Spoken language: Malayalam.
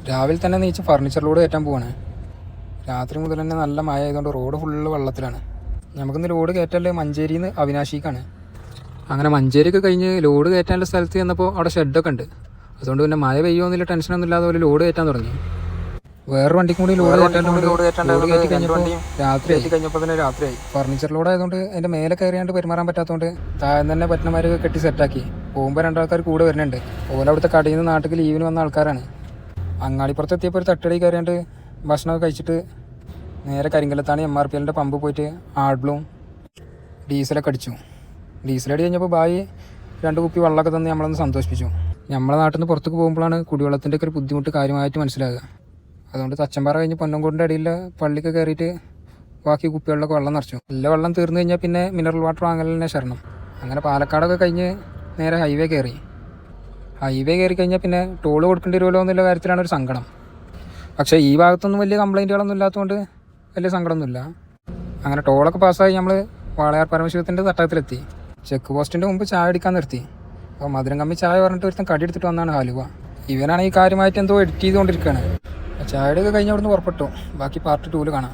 രാവിലെ തന്നെ നീച്ച് ഫർണിച്ചർ ലോഡ് കയറ്റാൻ പോവാണ്. രാത്രി മുതൽ തന്നെ നല്ല മഴ ആയതുകൊണ്ട് റോഡ് ഫുള്ള് വെള്ളത്തിലാണ്. നമുക്കിന്ന് ലോഡ് കയറ്റല്ലേ മഞ്ചേരിയിൽ നിന്ന് അവിനാശിക്കാണ്. അങ്ങനെ മഞ്ചേരിയൊക്കെ കഴിഞ്ഞ് ലോഡ് കയറ്റാനുള്ള സ്ഥലത്ത് ചെന്നപ്പോൾ അവിടെ ഷെഡൊക്കെ ഉണ്ട്. അതുകൊണ്ട് പിന്നെ മഴ പെയ്യുമെന്നില്ല ടെൻഷനൊന്നും ഇല്ലാതെ ഒരു ലോഡ് കയറ്റാൻ തുടങ്ങി. വേറെ വണ്ടിക്കും കൂടി ലോഡ് കയറ്റി കഴിഞ്ഞപ്പോൾ രാത്രിയായി. ഫർണിച്ചർ ലോഡ് ആയതുകൊണ്ട് അതിൻ്റെ മേലെ കയറിയാണ്ട് പെരുമാറാൻ പറ്റാത്തതുകൊണ്ട് താഴെ തന്നെ പറ്റുന്നമാര് കെട്ടി സെറ്റാക്കി. പോകുമ്പോൾ രണ്ടാൾക്കാർ കൂടെ വരുന്നുണ്ട്. ഓല അവിടുത്തെ കടയിൽ നിന്ന് നാട്ടിൽ ലീവിന് വന്ന ആൾക്കാരാണ്. അങ്ങാടിപ്പുറത്ത് എത്തിയപ്പോൾ ഒരു തട്ടടി കയറിയാണ്ട് ഭക്ഷണമൊക്കെ കഴിച്ചിട്ട് നേരെ കരിങ്കലത്താണ് MRPLൻ്റെ പമ്പ് പോയിട്ട് ആൾബ്ലും ഡീസലൊക്കെ അടിച്ചു. ഡീസലടി കഴിഞ്ഞപ്പോൾ ബായി 2 കുപ്പി വെള്ളമൊക്കെ തന്ന് നമ്മളൊന്ന് സന്തോഷിപ്പിച്ചു. നമ്മളെ നാട്ടിൽ നിന്ന് പുറത്തേക്ക് പോകുമ്പോഴാണ് കുടിവെള്ളത്തിൻ്റെ ഒക്കെ ഒരു ബുദ്ധിമുട്ട് കാര്യമായിട്ട് മനസ്സിലാകുക. അതുകൊണ്ട് തച്ചമ്പാറ കഴിഞ്ഞ് പൊന്നംകോടിൻ്റെ അടിയിലെ പള്ളിക്ക് കയറിയിട്ട് ബാക്കി കുപ്പികളിലൊക്കെ വെള്ളം നിറച്ചു. എല്ലാ വെള്ളം തീർന്നു കഴിഞ്ഞാൽ പിന്നെ മിനറൽ വാട്ടർ വാങ്ങലിനെ ശരണം. അങ്ങനെ പാലക്കാടൊക്കെ കഴിഞ്ഞ് നേരെ ഹൈവേ കയറി കഴിഞ്ഞാൽ പിന്നെ ടോൾ കൊടുക്കേണ്ടി വരുമല്ലോ എന്നുള്ള കാര്യത്തിലാണ് ഒരു സങ്കടം. പക്ഷേ ഈ ഭാഗത്തൊന്നും വലിയ കംപ്ലൈൻറ്റുകളൊന്നും ഇല്ലാത്തതുകൊണ്ട് വലിയ സങ്കടമൊന്നുമില്ല. അങ്ങനെ ടോളൊക്കെ പാസ്സായി നമ്മൾ വാളയാർ പരമശിവത്തിൻ്റെ തട്ടകത്തിലെത്തി. ചെക്ക് പോസ്റ്റിൻ്റെ മുമ്പ് ചായ അടിക്കാൻ നിർത്തി. അപ്പോൾ മധുരം കമ്മി ചായ പറഞ്ഞിട്ട് ഒരുത്തൻ കടി എടുത്തിട്ട് വന്നാണ് ഹലുവ. ഇവനാണ് ഈ കാര്യമായിട്ട് എന്തോ എഡിറ്റ് ചെയ്തുകൊണ്ടിരിക്കുകയാണ്. ചായയുടെയൊക്കെ കഴിഞ്ഞ് അവിടുന്ന് പുറപ്പെട്ടു. ബാക്കി പാർട്ട് 2 കാണാം.